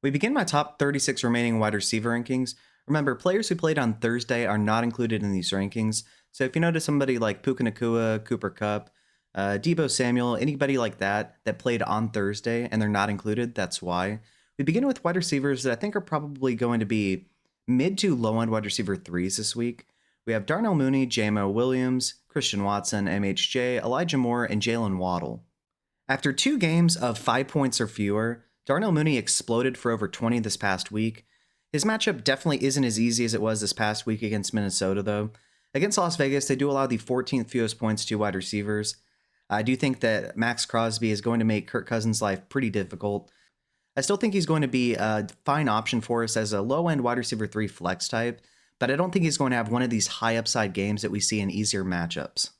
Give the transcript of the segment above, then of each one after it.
We begin my top 36 remaining wide receiver rankings. Remember, players who played on Thursday are not included in these rankings. So if you notice somebody like Puka Nakua, Cooper Cup, Debo Samuel, anybody like that played on Thursday and they're not included, that's why. We begin with wide receivers that I think are probably going to be mid to low end wide receiver threes this week. We have Darnell Mooney, JMO Williams, Christian Watson, MHJ, Elijah Moore, and Jalen Waddle. After 2 games of 5 points or fewer, Darnell Mooney exploded for over 20 this past week. His matchup definitely isn't as easy as it was this past week against Minnesota, though. Against Las Vegas, they do allow the 14th fewest points to wide receivers. I do think that Max Crosby is going to make Kirk Cousins' life pretty difficult. I still think he's going to be a fine option for us as a low-end wide receiver 3 flex type, but I don't think he's going to have one of these high upside games that we see in easier matchups.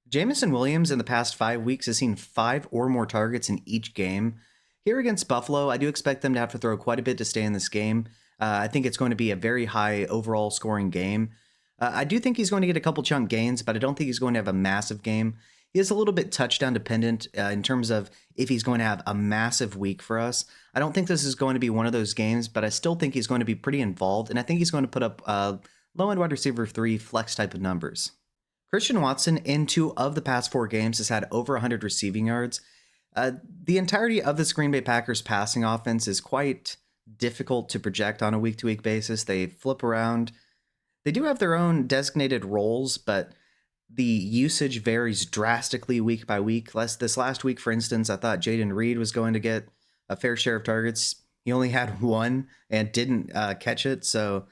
Jamison Williams in the past 5 weeks has seen 5 or more targets in each game. Here against Buffalo, I do expect them to have to throw quite a bit to stay in this game. I think it's going to be a very high overall scoring game. I do think he's going to get a couple chunk gains, but I don't think he's going to have a massive game. He is a little bit touchdown dependent in terms of if he's going to have a massive week for us. I don't think this is going to be one of those games, but I still think he's going to be pretty involved, and I think he's going to put up low-end wide receiver 3 flex type of numbers. Christian Watson, in 2 of the past 4 games, has had over 100 receiving yards. The entirety of this Green Bay Packers passing offense is quite difficult to project on a week-to-week basis. They flip around. They do have their own designated roles, but the usage varies drastically week by week. This last week, for instance, I thought Jaden Reed was going to get a fair share of targets. He only had 1 and didn't catch it. So,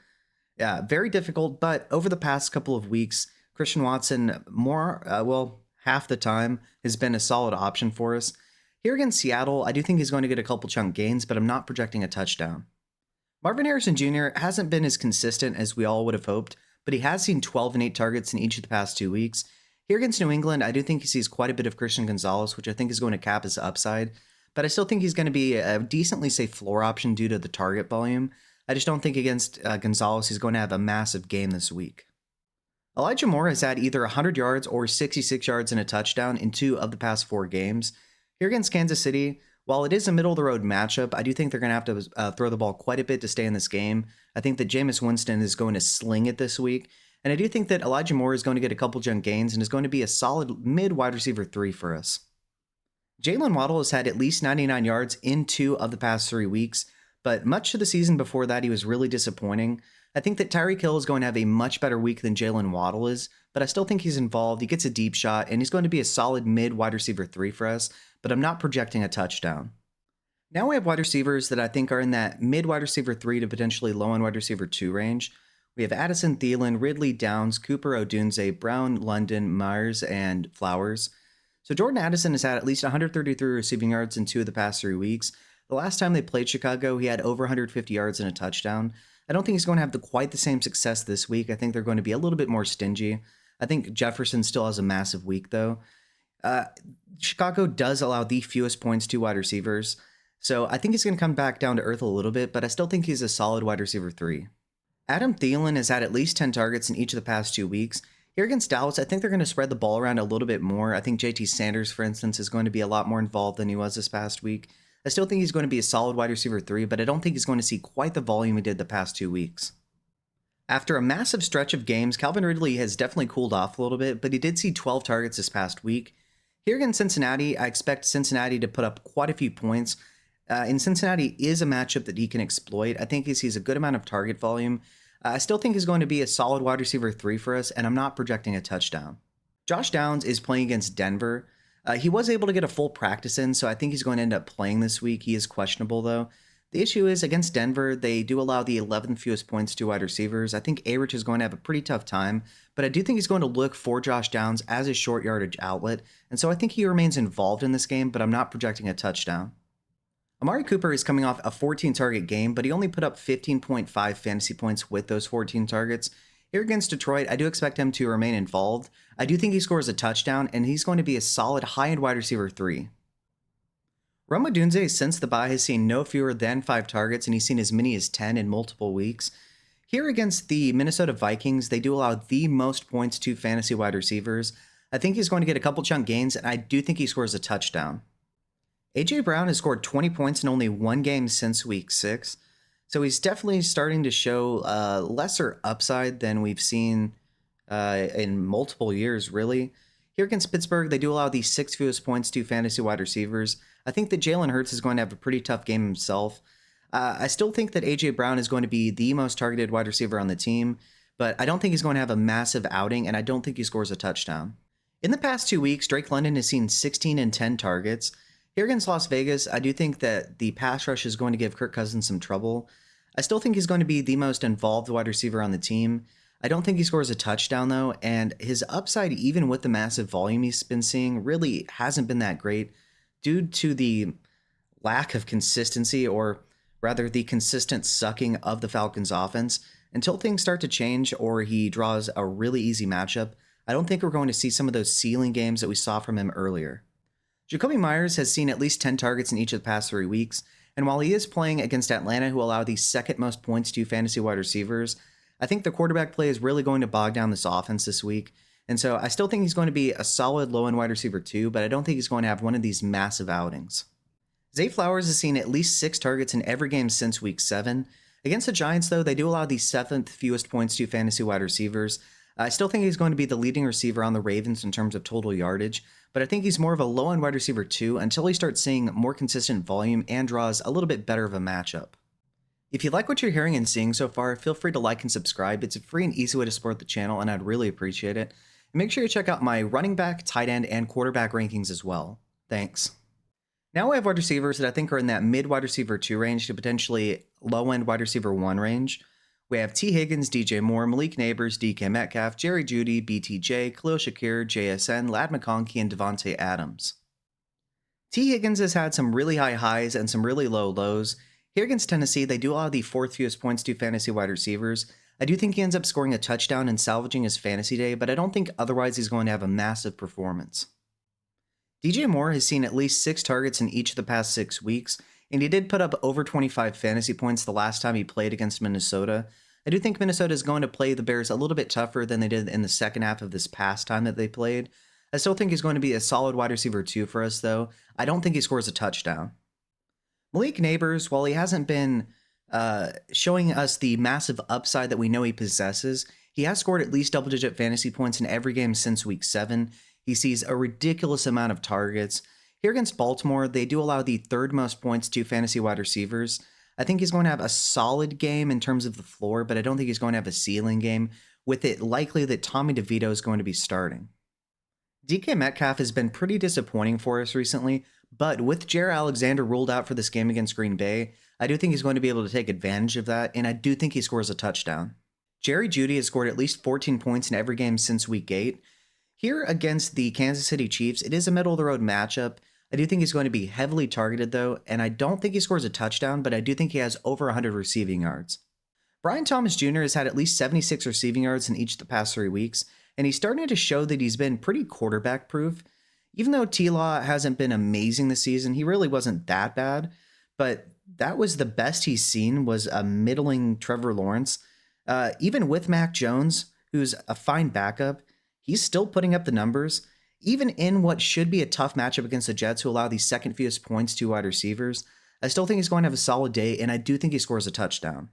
yeah, very difficult. But over the past couple of weeks, Christian Watson, half the time, has been a solid option for us. Here against Seattle, I do think he's going to get a couple chunk gains, but I'm not projecting a touchdown. Marvin Harrison Jr. hasn't been as consistent as we all would have hoped, but he has seen 12 and 8 targets in each of the past 2 weeks. Here against New England, I do think he sees quite a bit of Christian Gonzalez, which I think is going to cap his upside, but I still think he's going to be a decently safe floor option due to the target volume. I just don't think against Gonzalez he's going to have a massive game this week. Elijah Moore has had either 100 yards or 66 yards and a touchdown in 2 of the past 4 games. Here against Kansas City, while it is a middle-of-the-road matchup, I do think they're going to have to throw the ball quite a bit to stay in this game. I think that Jameis Winston is going to sling it this week, and I do think that Elijah Moore is going to get a couple junk gains and is going to be a solid mid-wide receiver 3 for us. Jalen Waddle has had at least 99 yards in 2 of the past 3 weeks, but much of the season before that, he was really disappointing. I think that Tyreek Hill is going to have a much better week than Jalen Waddle is, but I still think he's involved. He gets a deep shot, and he's going to be a solid mid-wide receiver 3 for us, but I'm not projecting a touchdown. Now we have wide receivers that I think are in that mid-wide receiver 3 to potentially low-end wide receiver 2 range. We have Addison Thielen, Ridley, Downs, Cooper, Odunze, Brown, London, Myers, and Flowers. So Jordan Addison has had at least 133 receiving yards in 2 of the past 3 weeks. The last time they played Chicago, he had over 150 yards and a touchdown. I don't think he's going to have quite the same success this week. I think they're going to be a little bit more stingy. I think Jefferson still has a massive week, though. Chicago does allow the fewest points to wide receivers, so I think he's going to come back down to earth a little bit, but I still think he's a solid wide receiver 3. Adam Thielen has had at least 10 targets in each of the past 2 weeks. Here against Dallas, I think they're going to spread the ball around a little bit more. I think JT Sanders, for instance, is going to be a lot more involved than he was this past week. I still think he's going to be a solid wide receiver 3, but I don't think he's going to see quite the volume he did the past 2 weeks. After a massive stretch of games, Calvin Ridley has definitely cooled off a little bit, but he did see 12 targets this past week. Here against Cincinnati, I expect Cincinnati to put up quite a few points. And Cincinnati is a matchup that he can exploit. I think he sees a good amount of target volume. I still think he's going to be a solid wide receiver 3 for us, and I'm not projecting a touchdown. Josh Downs is playing against Denver. He was able to get a full practice in, so I think he's going to end up playing this week. He is questionable, though. The issue is, against Denver, they do allow the 11th fewest points to wide receivers. I think A-Rich is going to have a pretty tough time, but I do think he's going to look for Josh Downs as a short yardage outlet, and so I think he remains involved in this game, but I'm not projecting a touchdown. Amari Cooper is coming off a 14-target game, but he only put up 15.5 fantasy points with those 14 targets. Here against Detroit, I do expect him to remain involved. I do think he scores a touchdown, and he's going to be a solid high-end wide receiver 3. Rome Odunze, since the bye, has seen no fewer than 5 targets, and he's seen as many as 10 in multiple weeks. Here against the Minnesota Vikings, they do allow the most points to fantasy wide receivers. I think he's going to get a couple chunk gains, and I do think he scores a touchdown. AJ Brown has scored 20 points in only one game since week 6. So he's definitely starting to show lesser upside than we've seen in multiple years, really. Here against Pittsburgh, they do allow the 6th fewest points to fantasy wide receivers. I think that Jalen Hurts is going to have a pretty tough game himself. I still think that A.J. Brown is going to be the most targeted wide receiver on the team, but I don't think he's going to have a massive outing, and I don't think he scores a touchdown. In the past 2 weeks, Drake London has seen 16 and 10 targets. Here against Las Vegas, I do think that the pass rush is going to give Kirk Cousins some trouble. I still think he's going to be the most involved wide receiver on the team. I don't think he scores a touchdown, though, and his upside, even with the massive volume he's been seeing, really hasn't been that great due to the lack of consistency, or rather the consistent sucking of the Falcons offense. Until things start to change or he draws a really easy matchup, I don't think we're going to see some of those ceiling games that we saw from him earlier. Jacoby Myers has seen at least 10 targets in each of the past 3 weeks, and while he is playing against Atlanta, who allow the second most points to fantasy wide receivers, I think the quarterback play is really going to bog down this offense this week, and so I still think he's going to be a solid low-end wide receiver too, but I don't think he's going to have one of these massive outings. Zay Flowers has seen at least 6 targets in every game since week 7. Against the Giants, though, they do allow the 7th fewest points to fantasy wide receivers. I still think he's going to be the leading receiver on the Ravens in terms of total yardage, but I think he's more of a low-end wide receiver too until he starts seeing more consistent volume and draws a little bit better of a matchup. If you like what you're hearing and seeing so far, feel free to like and subscribe. It's a free and easy way to support the channel, and I'd really appreciate it. And make sure you check out my running back, tight end, and quarterback rankings as well. Thanks. Now we have wide receivers that I think are in that mid wide receiver 2 range to potentially low end wide receiver 1 range. We have T. Higgins, DJ Moore, Malik Neighbors, DK Metcalf, Jerry Jeudy, BTJ, Khalil Shakir, JSN, Lad McConkey, and Devontae Adams. T. Higgins has had some really high highs and some really low lows. Here against Tennessee, they do allow the 4th fewest points to fantasy wide receivers. I do think he ends up scoring a touchdown and salvaging his fantasy day, but I don't think otherwise he's going to have a massive performance. DJ Moore has seen at least 6 targets in each of the past 6 weeks, and he did put up over 25 fantasy points the last time he played against Minnesota. I do think Minnesota is going to play the Bears a little bit tougher than they did in the second half of this past time that they played. I still think he's going to be a solid wide receiver 2 for us, though. I don't think he scores a touchdown. Malik Neighbors, while he hasn't been showing us the massive upside that we know he possesses, he has scored at least double-digit fantasy points in every game since week 7. He sees a ridiculous amount of targets. Here against Baltimore, they do allow the 3rd most points to fantasy wide receivers. I think he's going to have a solid game in terms of the floor, but I don't think he's going to have a ceiling game, with it likely that Tommy DeVito is going to be starting. DK Metcalf has been pretty disappointing for us recently, but with Jaire Alexander ruled out for this game against Green Bay, I do think he's going to be able to take advantage of that, and I do think he scores a touchdown. Jerry Jeudy has scored at least 14 points in every game since week 8. Here against the Kansas City Chiefs, it is a middle-of-the-road matchup. I do think he's going to be heavily targeted, though, and I don't think he scores a touchdown, but I do think he has over 100 receiving yards. Brian Thomas Jr. has had at least 76 receiving yards in each of the past 3 weeks, and he's starting to show that he's been pretty quarterback-proof. Even though T-Law hasn't been amazing this season, he really wasn't that bad, but that was the best he's seen, was a middling Trevor Lawrence. Even with Mac Jones, who's a fine backup, he's still putting up the numbers, even in what should be a tough matchup against the Jets, who allow the 2nd fewest points to wide receivers. I still think he's going to have a solid day, and I do think he scores a touchdown.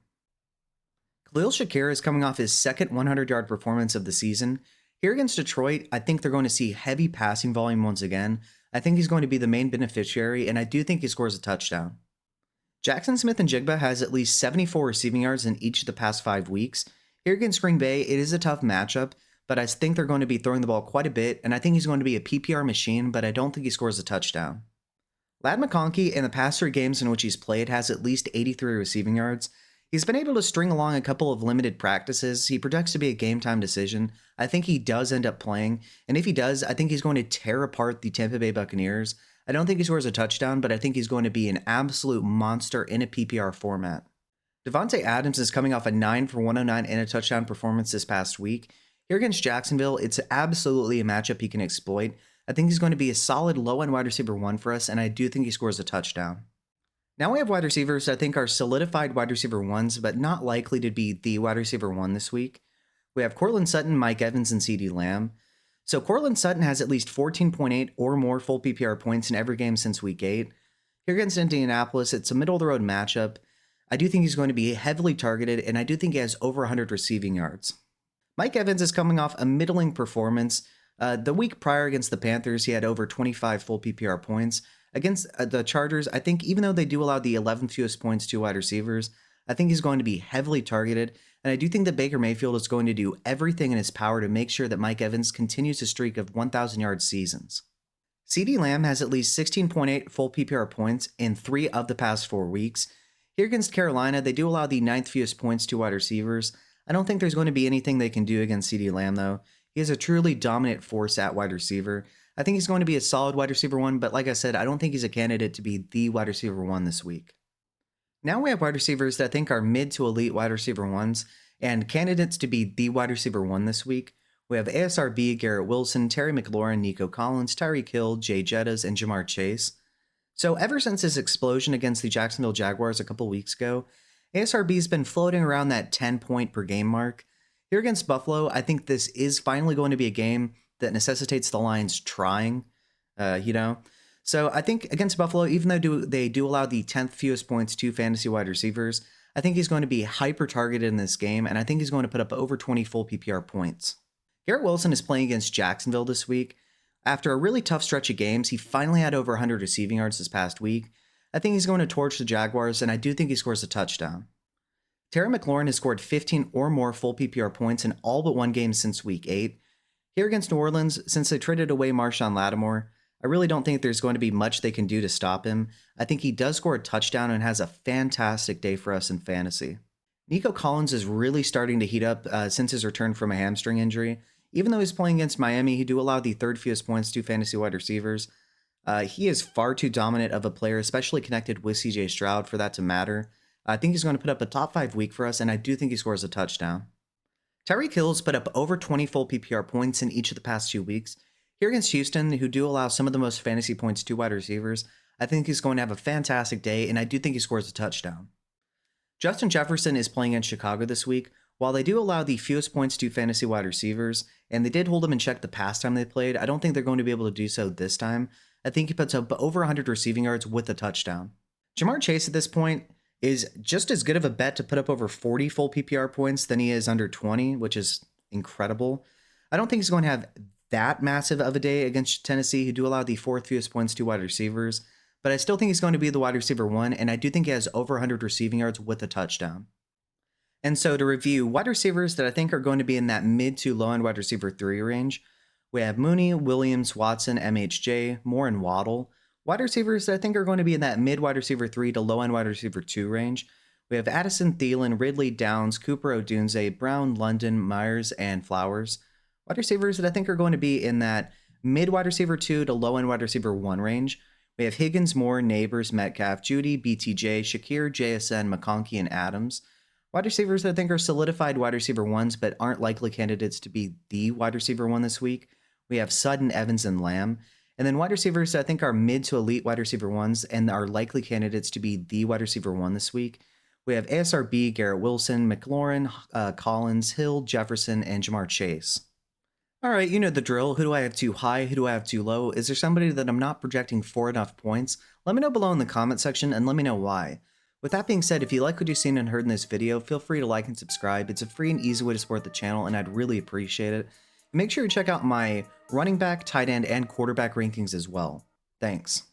Khalil Shakir is coming off his 2nd 100-yard performance of the season. Here against Detroit, I think they're going to see heavy passing volume once again. I think he's going to be the main beneficiary, and I do think he scores a touchdown. Jackson Smith-Njigba has at least 74 receiving yards in each of the past 5 weeks. Here against Green Bay, it is a tough matchup, but I think they're going to be throwing the ball quite a bit, and I think he's going to be a PPR machine, but I don't think he scores a touchdown. Lad McConkey, in the past 3 games in which he's played, has at least 83 receiving yards. He's been able to string along a couple of limited practices. He projects to be a game-time decision. I think he does end up playing, and if he does, I think he's going to tear apart the Tampa Bay Buccaneers. I don't think he scores a touchdown, but I think he's going to be an absolute monster in a PPR format. Devontae Adams is coming off a 9 for 109 and a touchdown performance this past week. Here against Jacksonville, it's absolutely a matchup he can exploit. I think he's going to be a solid low-end wide receiver 1 for us, and I do think he scores a touchdown. Now we have wide receivers I think are solidified wide receiver 1s, but not likely to be the wide receiver 1 this week. We have Courtland Sutton, Mike Evans, and CeeDee Lamb. So Courtland Sutton has at least 14.8 or more full PPR points in every game since week 8. Here against Indianapolis, it's a middle-of-the-road matchup. I do think he's going to be heavily targeted, and I do think he has over 100 receiving yards. Mike Evans is coming off a middling performance. The week prior against the Panthers, he had over 25 full PPR points. Against the Chargers, I think even though they do allow the 11th fewest points to wide receivers, I think he's going to be heavily targeted. And I do think that Baker Mayfield is going to do everything in his power to make sure that Mike Evans continues a streak of 1,000-yard seasons. CeeDee Lamb has at least 16.8 full PPR points in 3 of the past 4 weeks. Here against Carolina, they do allow the 9th fewest points to wide receivers. I don't think there's going to be anything they can do against CeeDee Lamb, though. He is a truly dominant force at wide receiver. I think he's going to be a solid wide receiver 1, but like I said, I don't think he's a candidate to be the wide receiver 1 this week. Now we have wide receivers that I think are mid to elite wide receiver 1s, and candidates to be the wide receiver 1 this week. We have ASRB, Garrett Wilson, Terry McLaurin, Nico Collins, Tyreek Hill, Jay Jettas, and Jamar Chase. So ever since his explosion against the Jacksonville Jaguars a couple weeks ago, ASRB's been floating around that 10-point per game mark. Here against Buffalo, I think this is finally going to be a game that necessitates the Lions trying, So I think against Buffalo, even though they do allow the 10th fewest points to fantasy wide receivers, I think he's going to be hyper-targeted in this game, and I think he's going to put up over 20 full PPR points. Garrett Wilson is playing against Jacksonville this week. After a really tough stretch of games, he finally had over 100 receiving yards this past week. I think he's going to torch the Jaguars, and I do think he scores a touchdown. Terry McLaurin has scored 15 or more full PPR points in all but one game since Week 8. Here against New Orleans, since they traded away Marshawn Lattimore, I really don't think there's going to be much they can do to stop him. I think he does score a touchdown and has a fantastic day for us in fantasy. Nico Collins is really starting to heat up since his return from a hamstring injury. Even though he's playing against Miami, he do allow the 3rd fewest points to fantasy wide receivers. He is far too dominant of a player, especially connected with CJ Stroud, for that to matter. I think he's going to put up a top 5 week for us, and I do think he scores a touchdown. Tyreek Hill's put up over 20 full PPR points in each of the past 2 weeks. Here against Houston, who do allow some of the most fantasy points to wide receivers, I think he's going to have a fantastic day, and I do think he scores a touchdown. Justin Jefferson is playing in Chicago this week. While they do allow the fewest points to fantasy wide receivers, and they did hold him in check the past time they played, I don't think they're going to be able to do so this time. I think he puts up over 100 receiving yards with a touchdown. Jamar Chase at this point is just as good of a bet to put up over 40 full PPR points than he is under 20, which is incredible. I don't think he's going to have that massive of a day against Tennessee, who do allow the 4th fewest points to wide receivers, but I still think he's going to be the wide receiver 1, and I do think he has over 100 receiving yards with a touchdown. And so to review, wide receivers that I think are going to be in that mid to low end wide receiver 3 range, we have Mooney, Williams, Watson, MHJ, Moore, and Waddle. Wide receivers that I think are going to be in that mid wide receiver 3 to low end wide receiver 2 range, we have Addison, Thielen, Ridley, Downs, Cooper, Odunze, Brown, London, Myers, and Flowers. Wide receivers that I think are going to be in that mid wide receiver 2 to low end wide receiver 1 range, we have Higgins, Moore, Neighbors, Metcalf, Judy, BTJ, Shakir, JSN, McConkey, and Adams. Wide receivers that I think are solidified wide receiver 1s but aren't likely candidates to be the wide receiver 1 this week, we have Sutton, Evans, and Lamb. And then wide receivers that I think are mid to elite wide receiver 1s and are likely candidates to be the wide receiver 1 this week, we have ASRB, Garrett Wilson, McLaurin, Collins, Hill, Jefferson, and Jamar Chase. All right, you know the drill. Who do I have too high? Who do I have too low? Is there somebody that I'm not projecting for enough points? Let me know below in the comment section and let me know why. With that being said, if you like what you've seen and heard in this video, feel free to like and subscribe. It's a free and easy way to support the channel, and I'd really appreciate it. Make sure you check out my running back, tight end, and quarterback rankings as well. Thanks.